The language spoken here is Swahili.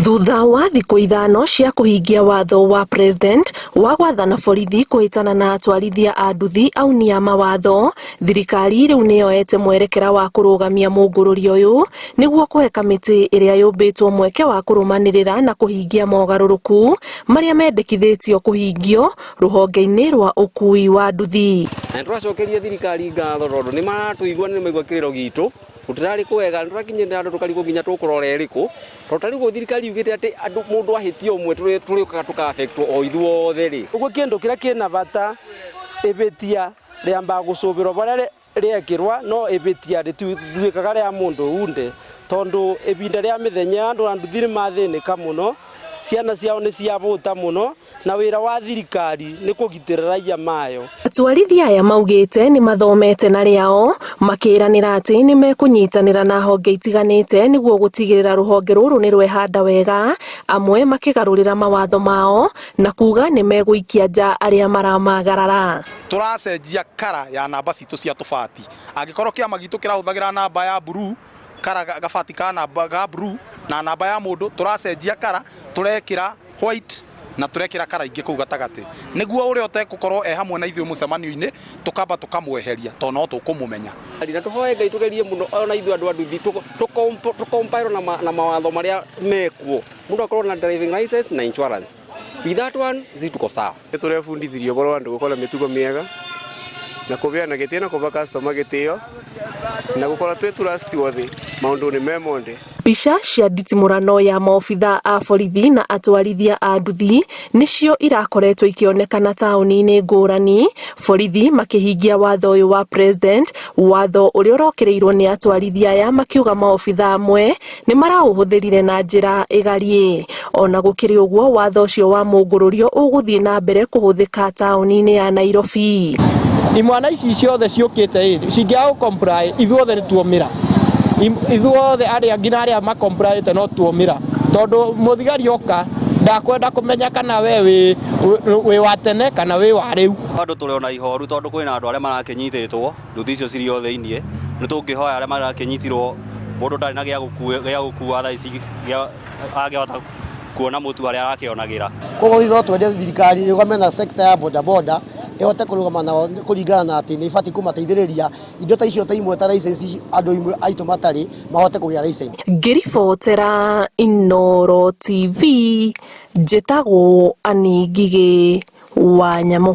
Thutha wa thikũ ithano cia kũhingia watho wa president wa gwathana borithi kũhĩtana na atwarithia a nduthi auni a mawatho, thirikari rĩu nĩyoete mwerekera wa kũrũgamia mũngũrũrio ũyũ nĩguo kũhe kamĩtĩ ĩrĩa yũmbĩtwo mweke wa kũrũmanĩrĩra na kũhingia mogarũrũku marĩa mendekithĩtio kũhingio rũhonge-inĩ rwa ũkui wa nduthi. Tũracokeria thirikari ngatho tondũ nĩ maratũigua nĩ maigua kĩrĩro gitũ gũtirarĩ kwega tũrakinyĩra andũ tũkarigwo nginya tũkũrora erĩkũ tondũ rĩu thirikari yugĩte atĩ andũ mũndũ ahĩtia ũmwe tũrĩũkaga tũka-affectwo o ithuothe rĩ. Ũguo kĩndũ kĩrĩa kĩna bata ĩbĩtia rĩambaga gũcũbĩrwo barĩa rĩekĩrwa no ĩbĩtia rĩtuĩkaga rĩa mũndũ unde tondũ ibinda rĩa mĩthenya andũ a nduthi nĩ mathĩnĩka mũno, ciana ciao nĩ ciabũta mũno na wĩra wa thirikari nĩ kũgitĩra raiya mayo. Atwarithia aya maugĩte nĩ mathomete na rĩao makĩranĩra atĩ nĩ mekũnyitanĩra na honge itiganĩte nĩguo gũtigĩrĩra rũhonge rũrũ nĩ rwehanda wega, amwe makĩgarũrĩra mawatho mao na kuga nĩ megũikia nja arĩa maramagarara. Tũracenjia kara ya namba citũ cia tũbati. Angĩkorwo kĩama gitũ kĩrahũthagĩra namba ya blue, kara gabati ka namba ga blue na namba ya mũndũ tũracenjia kara tũrekĩra white na tũrekĩra kara ingĩ kũu gatagatĩ nĩguo ũrĩa ũtegũkorwo hamwe na ithuĩ mũcemanio-inĩ tũkamba tũkamweheria tondũ no tũkũmũmenya. Na tũhoe Ngai tũgerie mũno ona ithuĩ andũ a nduthi tũkompire na mawatho marĩa mekuo, mũndũ akorwo na driving license na insurance. With that one tuko sawa. Tũrebundithirio ũhoro wa andũ gũkorwo na mĩtugo mĩega na kũbeana gĩtĩo na kũba customer gĩtĩo na gũkorwo twĩ trustworthy maũndũ-inĩ me mothe. Mbica cia nditimũrano ya maobitha a borithi na atwarithia a nduthi nĩcio irakoretwo ikĩonekana taũni-inĩ ngũrani, borithi makĩhingia watho ũyũ wa president, watho ũrĩa ũrokĩrĩirwo nĩ atwarithia aya makiuga maobitha amwe nĩ maraũhũthĩrire na njĩra ĩgarie. Ona gũkĩrĩ ũguo watho ũcio wa mũngũrũrio ũgũthiĩ na mbere kũhũthĩka taũni-inĩ ya Nairobi. Imwana ici ciothe ciũkĩte cingĩaga comply ithuothe nĩ tuomĩra, ithuothe arĩa nginya arĩa makomplyĩte no tuomĩra tondũ mũthigari oka ndakwenda kũmenya kana we wĩ wa tene kana wĩ wa rĩu. Andũ tũrĩ ona ihoru tondũ kwĩna andũ arĩa marakĩnyitĩtwo nduthi icio cirĩ o thĩiniĩ, nĩ tũngĩhoya arĩa marakĩnyitirwo mũndũ ndarĩ na gĩa gũkua thaa ici angĩhota kuona mũtu arĩa arakĩonagĩra. Koguo ithuĩ twende thirikari ĩrũgame na sector ya bodaboda ĩhote kũrũgama nao kũringana na atĩ nĩ ibatiĩ kũmateithĩrĩria indo ta icio ta imwe ta license andũ imwe aitũ matarĩ mahote kũgĩa license. Ngĩribotera Inooro TV njĩtagwo Anĩ Ngigĩ wa Nyamũ.